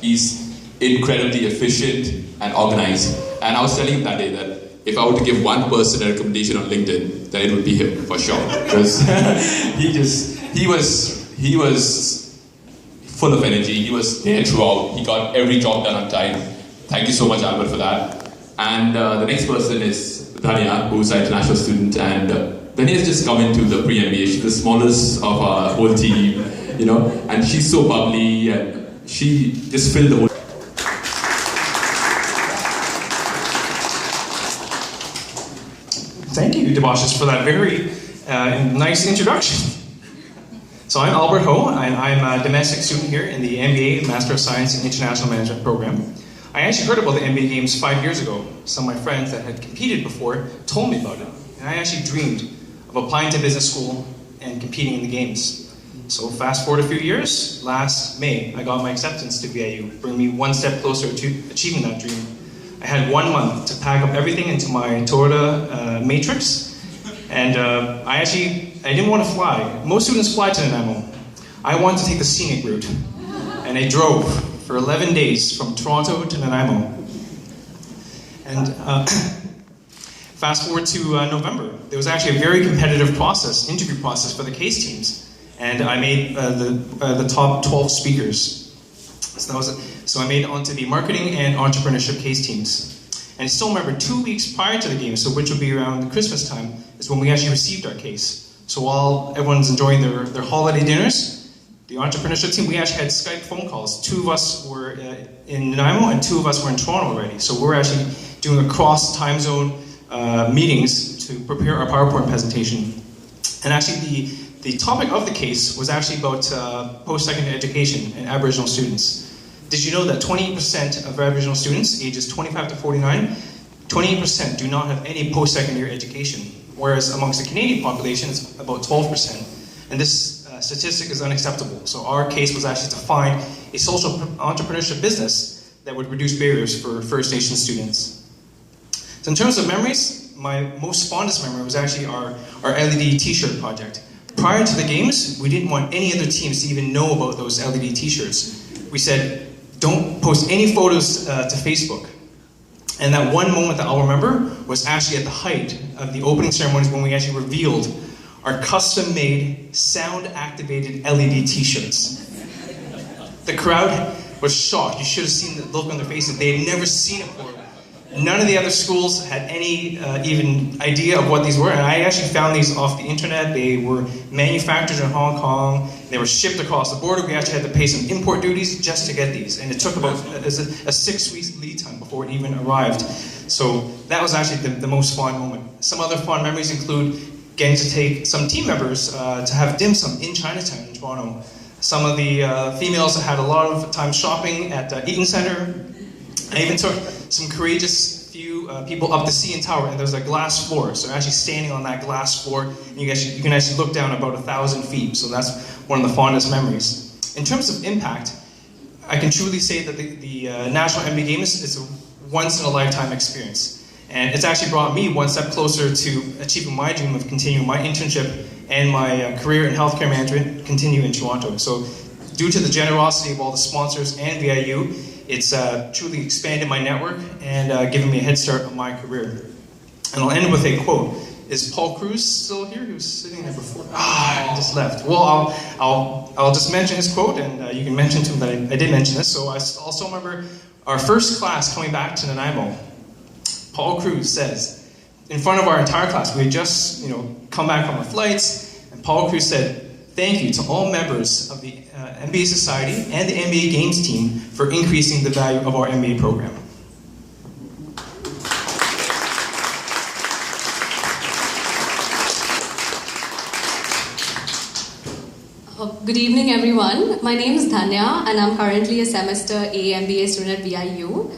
he's incredibly efficient and organized. And I was telling him that day that if I were to give one person a recommendation on LinkedIn, then it would be him, for sure. Because he was full of energy, he was there throughout, he got every job done on time. Thank you so much, Albert, for that. And the next person is Dhanya, who's an international student, and Dhanya's just come into the pre-MBA. She's the smallest of our whole team, you know, and she's so bubbly, and she just filled the whole. Thank you, Debashis, for that very nice introduction. So I'm Albert Ho, and I'm a domestic student here in the MBA, Master of Science in International Management program. I actually heard about the MBA Games 5 years ago. Some of my friends that had competed before told me about it. And I actually dreamed of applying to business school and competing in the games. So fast forward a few years, last May, I got my acceptance to VIU, bringing me one step closer to achieving that dream. I had 1 month to pack up everything into my Toyota Matrix, and I didn't want to fly. Most students fly to Nanaimo. I wanted to take the scenic route, and I drove for 11 days from Toronto to Nanaimo. And fast forward to November, there was actually a very competitive interview process for the case teams, and I made the top 12 speakers. So I made it onto the marketing and entrepreneurship case teams. And I still remember 2 weeks prior to the game, so which would be around Christmas time, is when we actually received our case. So while everyone's enjoying their holiday dinners, the entrepreneurship team, we actually had Skype phone calls. 2 of us were in Nanaimo and 2 of us were in Toronto already. So we're actually doing across time zone meetings to prepare our PowerPoint presentation. And actually the topic of the case was actually about post-secondary education and Aboriginal students. Did you know that 28% of Aboriginal students, ages 25 to 49, 28% do not have any post-secondary education, whereas amongst the Canadian population, it's about 12%. And this statistic is unacceptable. So our case was actually to find a social entrepreneurship business that would reduce barriers for First Nation students. So in terms of memories, my most fondest memory was actually our LED t-shirt project. Prior to the games, we didn't want any other teams to even know about those LED t-shirts. We said, don't post any photos to Facebook. And that one moment that I'll remember was actually at the height of the opening ceremonies when we actually revealed our custom-made, sound-activated LED t-shirts. The crowd was shocked. You should have seen the look on their faces. They had never seen it before. None of the other schools had any even idea of what these were, and I actually found these off the internet. They were manufactured in Hong Kong. They were shipped across the border. We actually had to pay some import duties just to get these, and it took about a 6 weeks lead time before it even arrived. So that was actually the most fun moment. Some other fun memories include getting to take some team members to have dim sum in Chinatown in Toronto. Some of the females had a lot of time shopping at Eaton Centre. I even took some courageous few people up the CN Tower, and there's a glass floor. So actually standing on that glass floor, and you can actually look down about 1,000 feet. So that's one of the fondest memories. In terms of impact, I can truly say that the National MBA Games is a once-in-a-lifetime experience. And it's actually brought me one step closer to achieving my dream of continuing my internship and my career in healthcare management continue in Toronto. So due to the generosity of all the sponsors and VIU, it's truly expanded my network and given me a head start on my career. And I'll end with a quote. Is Paul Cruz still here? He was sitting there before. He just left. Well, I'll just mention his quote, and you can mention to him that I did mention this. So I also remember our first class coming back to Nanaimo. Paul Cruz says, in front of our entire class, we had just come back from our flights, and Paul Cruz said, "Thank you to all members of the MBA Society and the MBA Games team for increasing the value of our MBA program." Good evening, everyone. My name is Dhanya, and I'm currently a semester A MBA student at VIU.